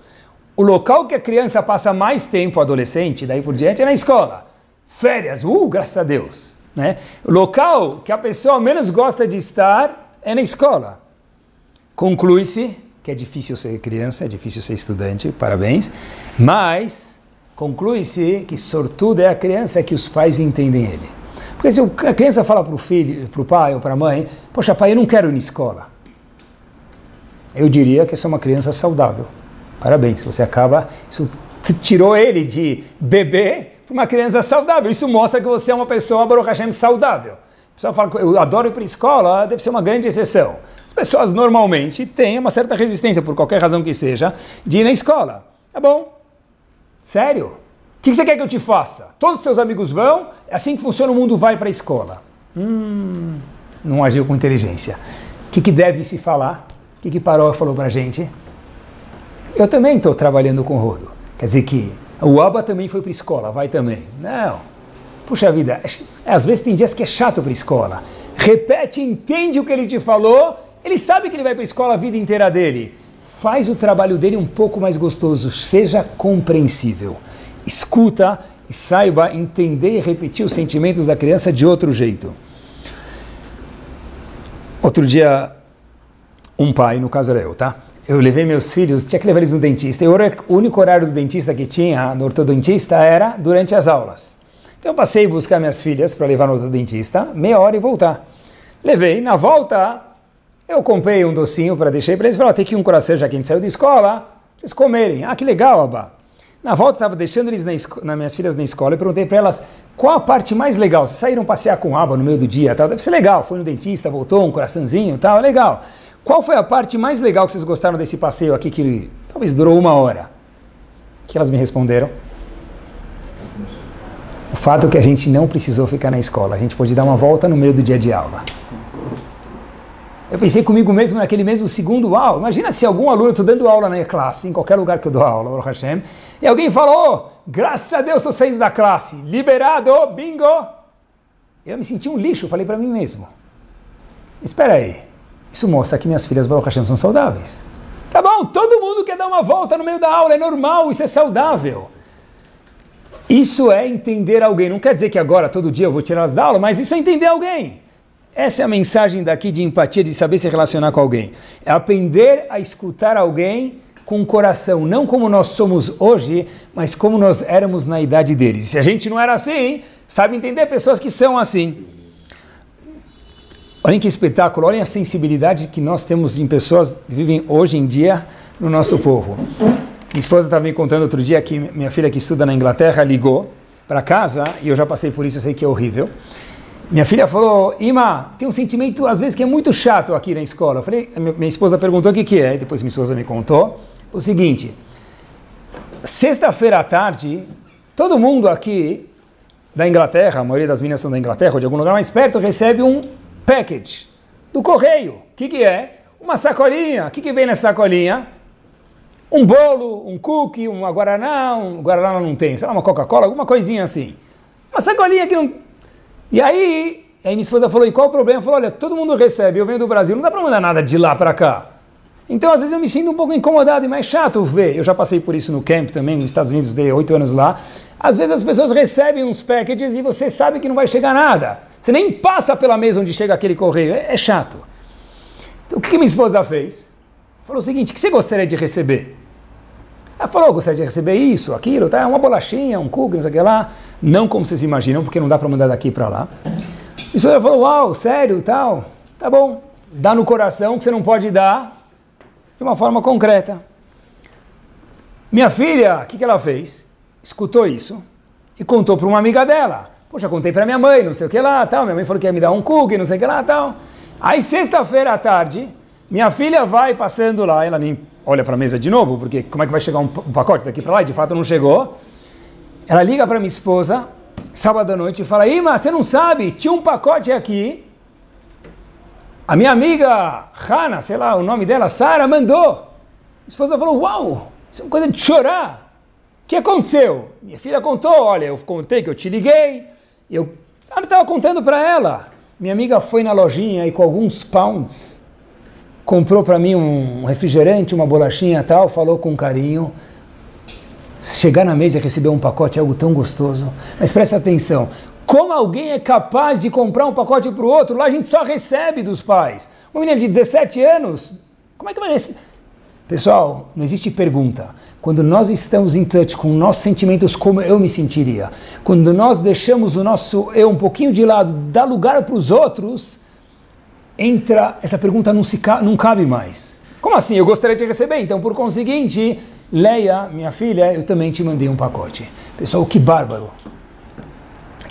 O local que a criança passa mais tempo, adolescente, daí por diante, é na escola. Férias, graças a Deus. Né? O local que a pessoa menos gosta de estar é na escola. Conclui-se que é difícil ser criança, é difícil ser estudante, parabéns, mas conclui-se que sortudo é a criança que os pais entendem ele. Porque se a criança fala para o filho, para o pai ou para a mãe, poxa pai, eu não quero ir na escola. Eu diria que essa é uma criança saudável. Parabéns, você acaba, isso tirou ele de bebê para uma criança saudável. Isso mostra que você é uma pessoa, Baruch Hashem, saudável. A pessoa fala, eu adoro ir para a escola, deve ser uma grande exceção. As pessoas normalmente têm uma certa resistência, por qualquer razão que seja, de ir na escola. Tá bom. Sério? O que você quer que eu te faça? Todos os seus amigos vão, é assim que funciona, o mundo vai para a escola. Não agiu com inteligência. O que deve se falar? O que Paró falou para a gente? Eu também estou trabalhando com o Rodo. Quer dizer que o Abba também foi para a escola, vai também. Não. Puxa vida, às vezes tem dias que é chato para a escola. Repete, entende o que ele te falou, ele sabe que ele vai para a escola a vida inteira dele. Faz o trabalho dele um pouco mais gostoso, seja compreensível. Escuta e saiba entender e repetir os sentimentos da criança de outro jeito. Outro dia, um pai, no caso era eu, tá? Eu levei meus filhos, tinha que levar eles no dentista, e o único horário do dentista que tinha, no ortodontista, era durante as aulas. Então eu passei a buscar minhas filhas para levar no ortodontista, meia hora e voltar. Levei, na volta, eu comprei um docinho para deixar para eles, falei, tem aqui um coração, já que a gente saiu da escola, pra vocês comerem. Ah, que legal, Abba. Na volta, estava deixando eles minhas filhas na escola e perguntei para elas, qual a parte mais legal? Vocês saíram passear com o Abba no meio do dia, tal, deve ser legal, foi no dentista, voltou, um coraçãozinho, tal, legal. Qual foi a parte mais legal que vocês gostaram desse passeio aqui, que talvez durou 1 hora? O que elas me responderam? O fato é que a gente não precisou ficar na escola, a gente pôde dar uma volta no meio do dia de aula. Eu pensei comigo mesmo naquele mesmo segundo, uau, imagina se algum aluno, eu estou dando aula na classe, em qualquer lugar que eu dou aula, Baruch Hashem, e alguém falou, graças a Deus estou saindo da classe, liberado, bingo. Eu me senti um lixo, falei para mim mesmo. Espera aí, isso mostra que minhas filhas, Baruch Hashem, são saudáveis. Tá bom, todo mundo quer dar uma volta no meio da aula, é normal, isso é saudável. Isso é entender alguém, não quer dizer que agora, todo dia eu vou tirá-las da aula, mas isso é entender alguém. Essa é a mensagem daqui de empatia, de saber se relacionar com alguém. É aprender a escutar alguém com o coração, não como nós somos hoje, mas como nós éramos na idade deles. E se a gente não era assim, sabe entender pessoas que são assim. Olhem que espetáculo, olhem a sensibilidade que nós temos em pessoas que vivem hoje em dia no nosso povo. Minha esposa estava me contando outro dia que minha filha que estuda na Inglaterra ligou para casa, e eu já passei por isso, eu sei que é horrível. Minha filha falou, Ima, tem um sentimento às vezes que é muito chato aqui na escola. Eu falei, minha esposa perguntou o que é, e depois minha esposa me contou o seguinte, sexta-feira à tarde, todo mundo aqui da Inglaterra, a maioria das meninas são da Inglaterra ou de algum lugar mais perto, recebe um package do correio. O que é? Uma sacolinha. O que vem nessa sacolinha? Um bolo, um cookie, um guaraná não tem, sei lá, uma Coca-Cola, alguma coisinha assim. Uma sacolinha que não... E aí minha esposa falou, e qual o problema? Falou, olha, todo mundo recebe, eu venho do Brasil, não dá para mandar nada de lá para cá. Então, às vezes eu me sinto um pouco incomodado e mais chato ver. Eu já passei por isso no camp também, nos Estados Unidos, dei 8 anos lá. Às vezes as pessoas recebem uns packages e você sabe que não vai chegar nada. Você nem passa pela mesa onde chega aquele correio, é chato. Então, o que minha esposa fez? Falou o seguinte, o que você gostaria de receber? Ela falou, gostaria de receber isso, aquilo, tá? Uma bolachinha, um cookie, não sei o que lá. Não como vocês imaginam, porque não dá para mandar daqui para lá. E ela falou, uau, sério, tal, tá bom. Dá no coração que você não pode dar de uma forma concreta. Minha filha, o que ela fez? Escutou isso e contou para uma amiga dela. Poxa, contei para minha mãe, não sei o que lá, tal. Minha mãe falou que ia me dar um cookie, não sei o que lá, tal. Aí, sexta-feira à tarde, minha filha vai passando lá, ela nem olha para a mesa de novo, porque como é que vai chegar um pacote daqui para lá? E de fato não chegou. Ela liga para minha esposa, sábado à noite, e fala, Ima, você não sabe, tinha um pacote aqui, a minha amiga Hana, sei lá, o nome dela, Sara, mandou. A esposa falou, uau, isso é uma coisa de chorar. O que aconteceu? Minha filha contou, olha, eu contei que eu te liguei, eu estava contando para ela. Minha amiga foi na lojinha e com alguns pounds, comprou para mim um refrigerante, uma bolachinha e tal, falou com carinho. Chegar na mesa e receber um pacote é algo tão gostoso. Mas presta atenção, como alguém é capaz de comprar um pacote para o outro? Lá a gente só recebe dos pais. Uma menina de 17 anos, como é que vai receber? Pessoal, não existe pergunta. Quando nós estamos em touch com nossos sentimentos, como eu me sentiria? Quando nós deixamos o nosso eu um pouquinho de lado, dá lugar para os outros, essa pergunta não cabe mais. Como assim? Eu gostaria de receber, então por conseguinte, Leia, minha filha, eu também te mandei um pacote. Pessoal, que bárbaro.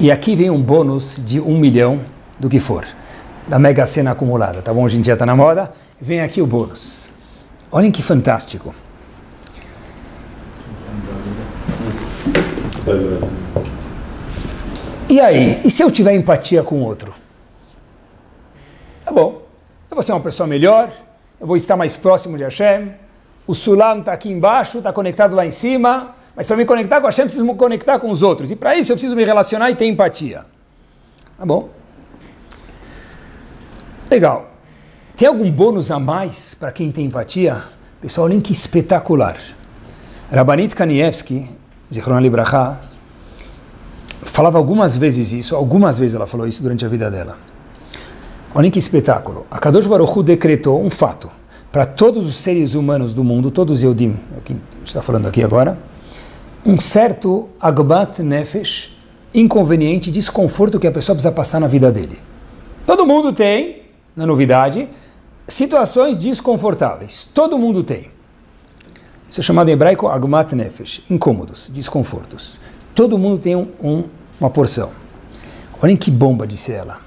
E aqui vem um bônus de 1 milhão do que for, da Mega Sena acumulada, tá bom? Hoje em dia está na moda, vem aqui o bônus. Olhem que fantástico. E aí? E se eu tiver empatia com o outro? Tá bom, eu vou ser uma pessoa melhor, eu vou estar mais próximo de Hashem, o Sulam está aqui embaixo, está conectado lá em cima, mas para me conectar com Hashem, eu preciso me conectar com os outros. E para isso eu preciso me relacionar e ter empatia. Tá bom? Legal. Tem algum bônus a mais para quem tem empatia? Pessoal, olhem que espetacular. Rabbanit Kanievsky, Zichron Libraha, falava algumas vezes isso, algumas vezes ela falou isso durante a vida dela. Olhem que espetáculo. A Kadosh Baruch Hu decretou um fato para todos os seres humanos do mundo, todos os Yehudim, é o que a gente está falando aqui agora, um certo agbat nefesh, inconveniente, desconforto que a pessoa precisa passar na vida dele. Todo mundo tem, na novidade, situações desconfortáveis. Todo mundo tem. Isso é chamado em hebraico agmat nefesh, incômodos, desconfortos. Todo mundo tem uma porção. Olhem que bomba, disse ela.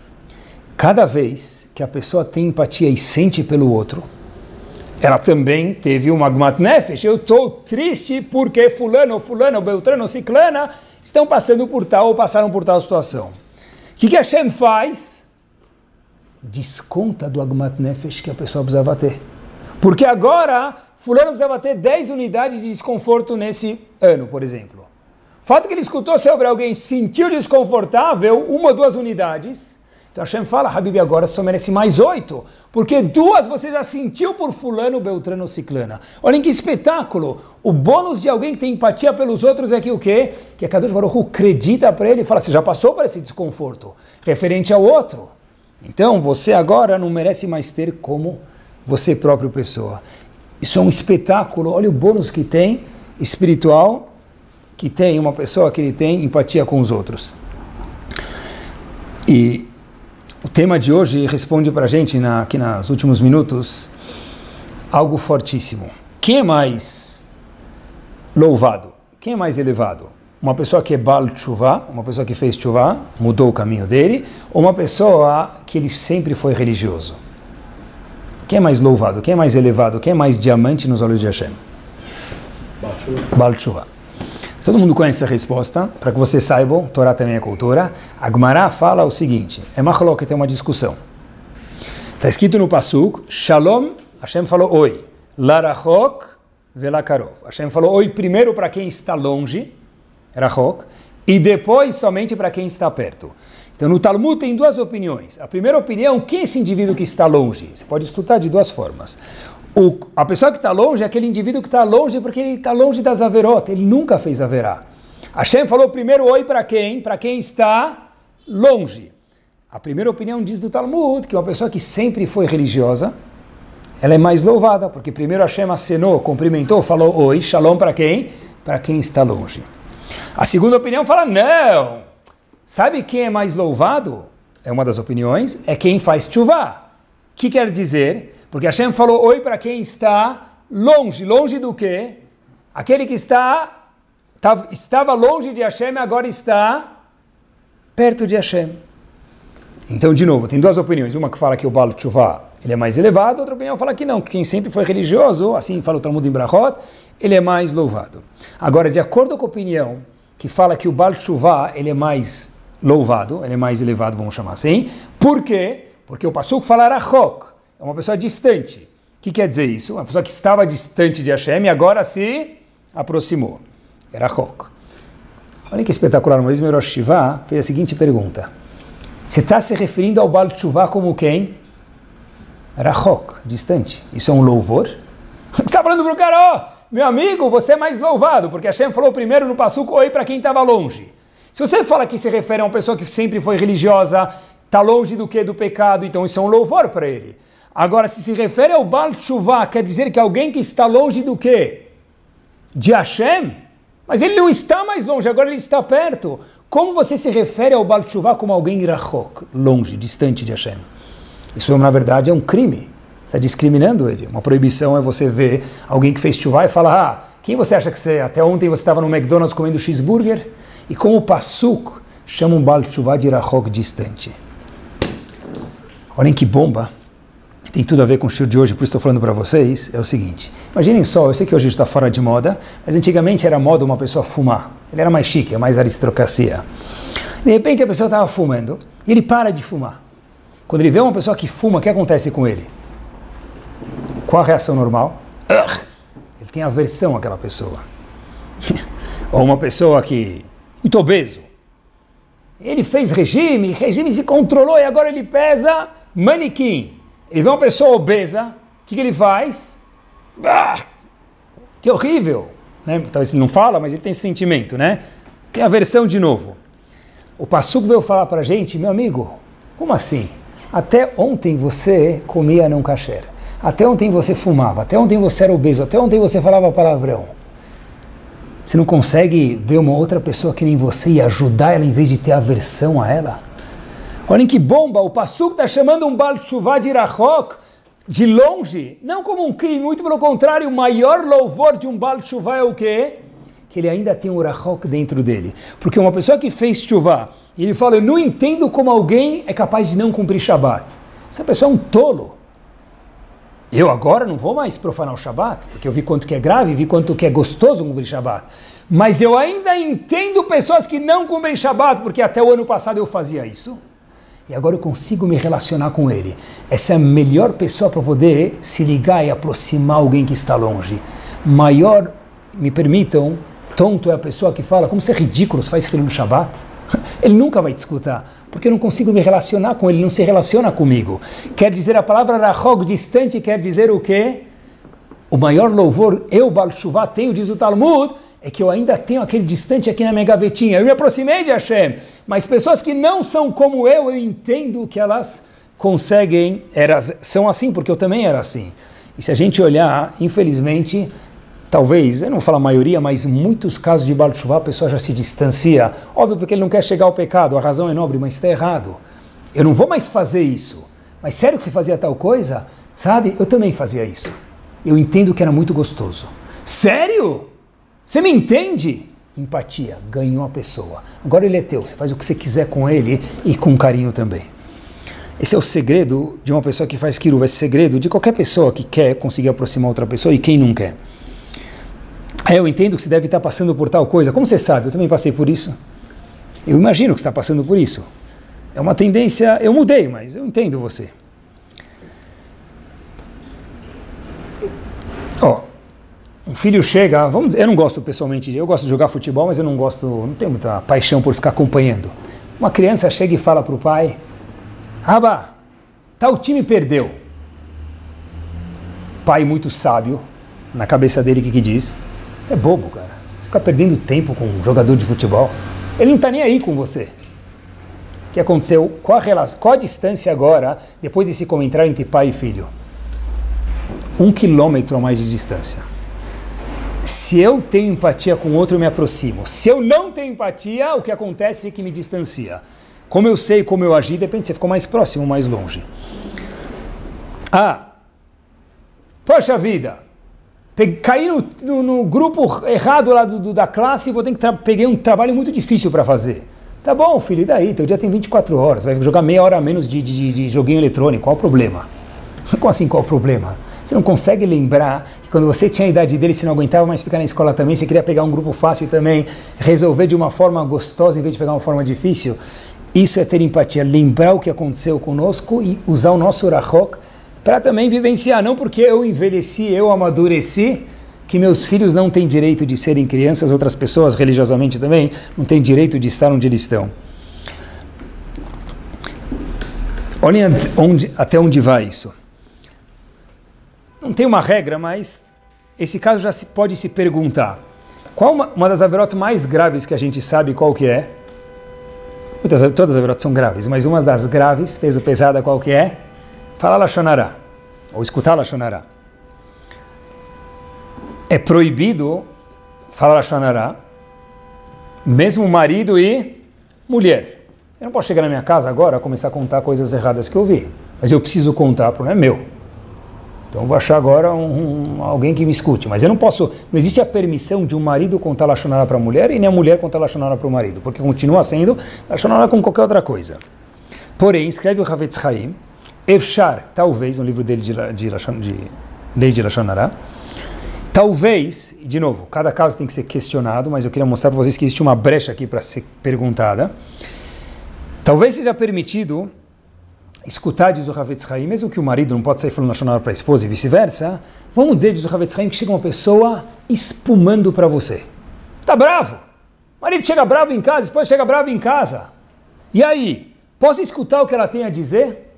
Cada vez que a pessoa tem empatia e sente pelo outro, ela também teve um agmat nefesh. Eu estou triste porque fulano, beltrano, ciclana estão passando por tal ou passaram por tal situação. O que Hashem faz? desconta do Agmat Nefesh que a pessoa precisava ter. Porque agora, fulano precisava ter 10 unidades de desconforto nesse ano, por exemplo. O fato que ele escutou sobre alguém sentiu desconfortável, 1 ou 2 unidades, então Hashem fala, Habib, agora você só merece mais 8, porque 2 você já sentiu por fulano, beltrano ou ciclana. Olhem que espetáculo! O bônus de alguém que tem empatia pelos outros é que o quê? Que a Kadosh Baruch Hu acredita para ele e fala, você já passou por esse desconforto, referente ao outro. Então você agora não merece mais ter como você próprio pessoa. Isso é um espetáculo, olha o bônus que tem espiritual, que tem uma pessoa que ele tem empatia com os outros. E o tema de hoje responde para a gente, aqui nos últimos minutos, algo fortíssimo. Quem é mais louvado? Quem é mais elevado? Uma pessoa que é Baal Tshuva, uma pessoa que fez Tshuva, mudou o caminho dele, ou uma pessoa que ele sempre foi religioso? Quem é mais louvado? Quem é mais elevado? Quem é mais diamante nos olhos de Hashem? Baal Tshuva. Todo mundo conhece a resposta. Para que vocês saibam, Torá também é cultura. A Gemara fala o seguinte, é machlok, tem uma discussão. Está escrito no Pasuk, Shalom, Hashem falou oi, Larachok velakarov. Hashem falou oi primeiro para quem está longe, Rachok, e depois somente para quem está perto. Então no Talmud tem 2 opiniões. A primeira opinião, quem é esse indivíduo que está longe? Você pode estudar de 2 formas. A pessoa que está longe é aquele indivíduo que está longe porque ele está longe das averot, ele nunca fez averá. Hashem falou primeiro oi para quem? Para quem está longe. A primeira opinião diz do Talmud que uma pessoa que sempre foi religiosa, ela é mais louvada, porque primeiro Hashem acenou, cumprimentou, falou oi, shalom para quem? Para quem está longe. A segunda opinião fala não. Sabe quem é mais louvado? É uma das opiniões, é quem faz tshuva. O que quer dizer? Porque Hashem falou oi para quem está longe. Longe do quê? Aquele que estava longe de Hashem agora está perto de Hashem. Então, de novo, tem 2 opiniões. Uma que fala que o Baal Tshuva ele é mais elevado, outra opinião fala que não, que quem sempre foi religioso, assim fala o Talmud em Brachot, ele é mais louvado. Agora, de acordo com a opinião que fala que o Baal Tshuva ele é mais louvado, ele é mais elevado, vamos chamar assim. Por quê? Porque o Pasuk fala Rachok. É uma pessoa distante. O que quer dizer isso? Uma pessoa que estava distante de Hashem e agora se aproximou. Era Rachok. Olha que espetacular. Uma vez o Rosh Hashivá fez a seguinte pergunta. Você está se referindo ao Baal Tshuva como quem? Rachok, distante. Isso é um louvor? Você está falando para o cara, meu amigo, você é mais louvado, porque Hashem falou primeiro no Pasuk oi para quem estava longe. Se você fala que se refere a uma pessoa que sempre foi religiosa, está longe do que? Do pecado, então isso é um louvor para ele. Agora, se refere ao Baal Tshuva, quer dizer que alguém que está longe do quê? De Hashem? Mas ele não está mais longe, agora ele está perto. Como você se refere ao Baal Tshuva como alguém Rachok, longe, distante de Hashem? Isso, na verdade, é um crime. Você está discriminando ele. Uma proibição é você ver alguém que fez Tshuva e falar, quem você acha que você... Até ontem você estava no McDonald's comendo cheeseburger? E como o Pasuk chama um Baal Tshuva de Rachok distante. Olhem que bomba, tem tudo a ver com o estilo de hoje, por isso estou falando para vocês, é o seguinte, imaginem só, eu sei que hoje está fora de moda, mas antigamente era moda uma pessoa fumar, ele era mais chique, é mais aristocracia. De repente a pessoa estava fumando, e ele para de fumar. Quando ele vê uma pessoa que fuma, o que acontece com ele? Qual a reação normal? Ele tem aversão àquela pessoa. Ou uma pessoa que, muito obeso, ele fez regime se controlou e agora ele pesa manequim. Ele vê uma pessoa obesa, o que ele faz? Que horrível! Né? Talvez ele não fala, mas ele tem esse sentimento, né? Tem aversão de novo. O Pasuk veio falar para a gente, meu amigo, como assim? Até ontem você comia não kasher. Até ontem você fumava. Até ontem você era obeso. Até ontem você falava palavrão. Você não consegue ver uma outra pessoa que nem você e ajudar ela em vez de ter aversão a ela? Olhem que bomba, o Pasuk está chamando um Baal Tshuva de Rachok de longe, não como um crime, muito pelo contrário, o maior louvor de um Baal Tshuva é o quê? Que ele ainda tem um Rachok dentro dele. Porque uma pessoa que fez Tshuva, e ele fala, eu não entendo como alguém é capaz de não cumprir Shabbat. Essa pessoa é um tolo. Eu agora não vou mais profanar o Shabbat, porque eu vi quanto que é grave, vi quanto que é gostoso cumprir Shabbat. Mas eu ainda entendo pessoas que não cumprem Shabbat, porque até o ano passado eu fazia isso. e agora eu consigo me relacionar com ele. Essa é a melhor pessoa para poder se ligar e aproximar alguém que está longe. Maior, me permitam, tonto é a pessoa que fala, como você é ridículo, você faz aquilo no Shabbat. Ele nunca vai te escutar, porque eu não consigo me relacionar com ele, não se relaciona comigo. Quer dizer, a palavra rachok, distante, quer dizer o quê? O maior louvor, eu, Baal Teshuvah, tenho, diz o Talmud, é que eu ainda tenho aquele distante aqui na minha gavetinha. Eu me aproximei de Hashem, mas pessoas que não são como eu entendo que elas conseguem, são assim, porque eu também era assim. E se a gente olhar, infelizmente, talvez, eu não vou falar a maioria, mas em muitos casos de Baal Teshuvah, a pessoa já se distancia. Óbvio, porque ele não quer chegar ao pecado, a razão é nobre, mas está errado. Eu não vou mais fazer isso. Mas sério que você fazia tal coisa? Sabe? Eu também fazia isso. Eu entendo que era muito gostoso. Sério? Você me entende? Empatia, ganhou a pessoa. Agora ele é teu, você faz o que você quiser com ele e com carinho também. Esse é o segredo de uma pessoa que faz kiruv, esse segredo de qualquer pessoa que quer conseguir aproximar outra pessoa e quem não quer. Eu entendo que você deve estar passando por tal coisa. Como você sabe? Eu também passei por isso. Eu imagino que você está passando por isso. É uma tendência, eu mudei, mas eu entendo você. Um filho chega, vamos dizer, eu não gosto pessoalmente, eu gosto de jogar futebol, mas eu não tenho muita paixão por ficar acompanhando. Uma criança chega e fala para o pai, Rabá, tal time perdeu. Pai muito sábio, na cabeça dele, o que diz? Você é bobo, cara. Você fica perdendo tempo com um jogador de futebol. Ele não está nem aí com você. O que aconteceu? Qual a distância agora, depois desse comentário entre pai e filho? 1 quilômetro a mais de distância. Se eu tenho empatia com o outro, eu me aproximo. Se eu não tenho empatia, o que acontece é que me distancia. Como eu sei como eu agi, depende se você ficou mais próximo ou mais longe. Poxa vida, caí no grupo errado lá da classe e vou ter que peguei um trabalho muito difícil para fazer. Tá bom, filho, e daí? Teu dia tem 24 horas, vai jogar meia hora a menos de joguinho eletrônico, qual o problema? Como assim, qual o problema? Você não consegue lembrar que quando você tinha a idade dele, você não aguentava mais ficar na escola também, você queria pegar um grupo fácil e também resolver de uma forma gostosa em vez de pegar uma forma difícil? Isso é ter empatia, lembrar o que aconteceu conosco e usar o nosso rachok para também vivenciar, não porque eu envelheci, eu amadureci, que meus filhos não têm direito de serem crianças, outras pessoas religiosamente também não têm direito de estar onde eles estão. Olhem até onde vai isso. Não tem uma regra, mas esse caso já pode se perguntar. Qual uma das averot mais graves que a gente sabe qual que é? Todas as averot são graves, mas uma das graves, peso pesada, qual que é? Falar Lashon Hara, ou escutar Lashon Hara. É proibido falar Lashon Hara, mesmo marido e mulher. Eu não posso chegar na minha casa agora e começar a contar coisas erradas que eu vi, mas eu preciso contar, o problema é meu. Então eu vou achar agora alguém que me escute, mas eu não posso, não existe a permissão de um marido contar Lashon Hara para a mulher e nem a mulher contar Lashon Hara para o marido, porque continua sendo Lashon Hara com qualquer outra coisa. Porém, escreve o Havetz Chaim, Efshar, talvez, no livro dele de lei de Lashon Hara, talvez, de novo, cada caso tem que ser questionado, mas eu queria mostrar para vocês que existe uma brecha aqui para ser perguntada. Talvez seja permitido escutar, diz o Havetz Chaim, mesmo que o marido não pode sair falando Lashon Hara para a esposa e vice-versa, vamos dizer, diz o Havetz Chaim, que chega uma pessoa espumando para você. Tá bravo? O marido chega bravo em casa, a esposa chega brava em casa. E aí, posso escutar o que ela tem a dizer?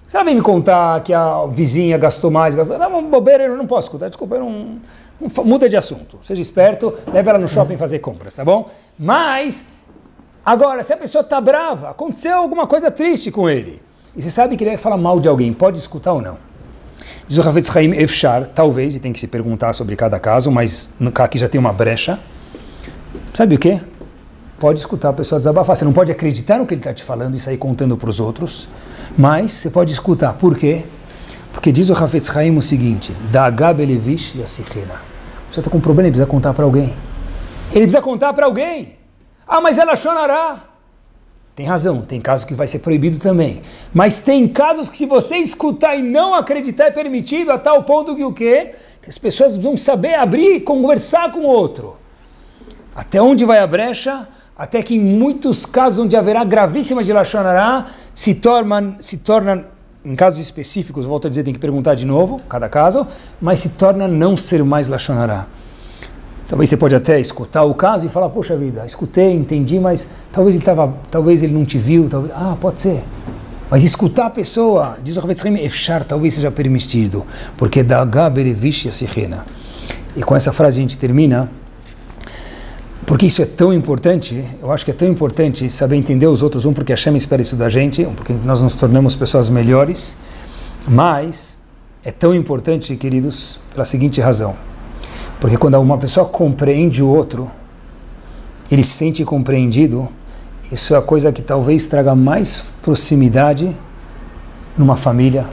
Se ela vem me contar que a vizinha gastou mais, não, uma bobeira, eu não posso escutar, desculpa, muda de assunto. Seja esperto, leva ela no shopping fazer compras, tá bom? Mas, agora, se a pessoa está brava, aconteceu alguma coisa triste com ele, e você sabe que ele vai falar mal de alguém, pode escutar ou não? Diz o Havetz Chaim, Efshar, talvez, e tem que se perguntar sobre cada caso, mas aqui já tem uma brecha. Sabe o quê? Pode escutar a pessoa desabafar. Você não pode acreditar no que ele está te falando e sair contando para os outros, mas você pode escutar. Por quê? Porque diz o Havetz Chaim o seguinte, Da'agah belevish yassichena. Você está com um problema, ele precisa contar para alguém. Ele precisa contar para alguém. Ah, mas é Lashon Hara. Tem razão, tem casos que vai ser proibido também. Mas tem casos que se você escutar e não acreditar é permitido, a tal ponto que o quê? Que as pessoas vão saber abrir e conversar com o outro. Até onde vai a brecha? até que em muitos casos onde haverá gravíssima de Lashon Hara, se torna, em casos específicos, volto a dizer, tem que perguntar de novo, cada caso, mas se torna não ser mais Lashon Hara. Talvez você pode até escutar o caso e falar, poxa vida, escutei, entendi, mas talvez ele não te viu, pode ser. Mas escutar a pessoa, diz o Chavetz Chaim, efshar, talvez seja permitido, porque da'agá berevish yasichena. E com essa frase a gente termina, porque isso é tão importante, eu acho que é tão importante saber entender os outros, porque a Hashem espera isso da gente, porque nós nos tornamos pessoas melhores, mas é tão importante, queridos, pela seguinte razão, porque quando uma pessoa compreende o outro, ele se sente compreendido, isso é a coisa que talvez traga mais proximidade numa família,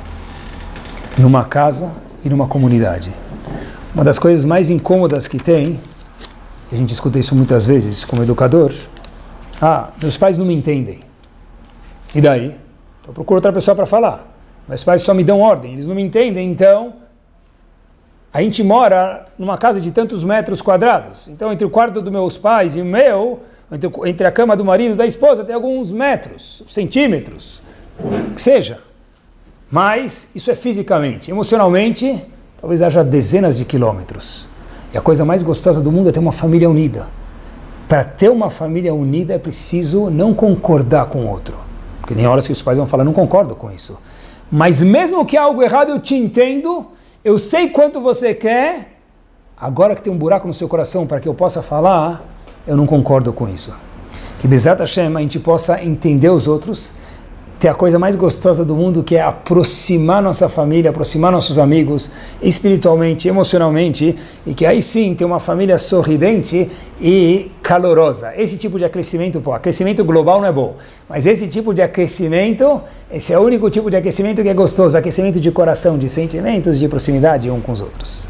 numa casa e numa comunidade. Uma das coisas mais incômodas que tem, a gente escuta isso muitas vezes como educador, meus pais não me entendem. E daí? Eu procuro outra pessoa para falar. Meus pais só me dão ordem, eles não me entendem, então a gente mora numa casa de tantos metros quadrados. Então entre o quarto dos meus pais e o meu, entre a cama do marido e da esposa, tem alguns metros, centímetros, que seja. Mas isso é fisicamente. Emocionalmente, talvez haja dezenas de quilômetros. E a coisa mais gostosa do mundo é ter uma família unida. Para ter uma família unida é preciso não concordar com o outro. Porque tem horas que os pais vão falar, não concordo com isso. Mas mesmo que há algo errado, eu te entendo, eu sei quanto você quer, agora que tem um buraco no seu coração para que eu possa falar, eu não concordo com isso. Que Bezat Hashem a gente possa entender os outros, ter a coisa mais gostosa do mundo, que é aproximar nossa família, aproximar nossos amigos, espiritualmente, emocionalmente, e que aí sim ter uma família sorridente e calorosa. Esse tipo de aquecimento, aquecimento global não é bom, mas esse tipo de aquecimento, esse é o único tipo de aquecimento que é gostoso, aquecimento de coração, de sentimentos, de proximidade um com os outros.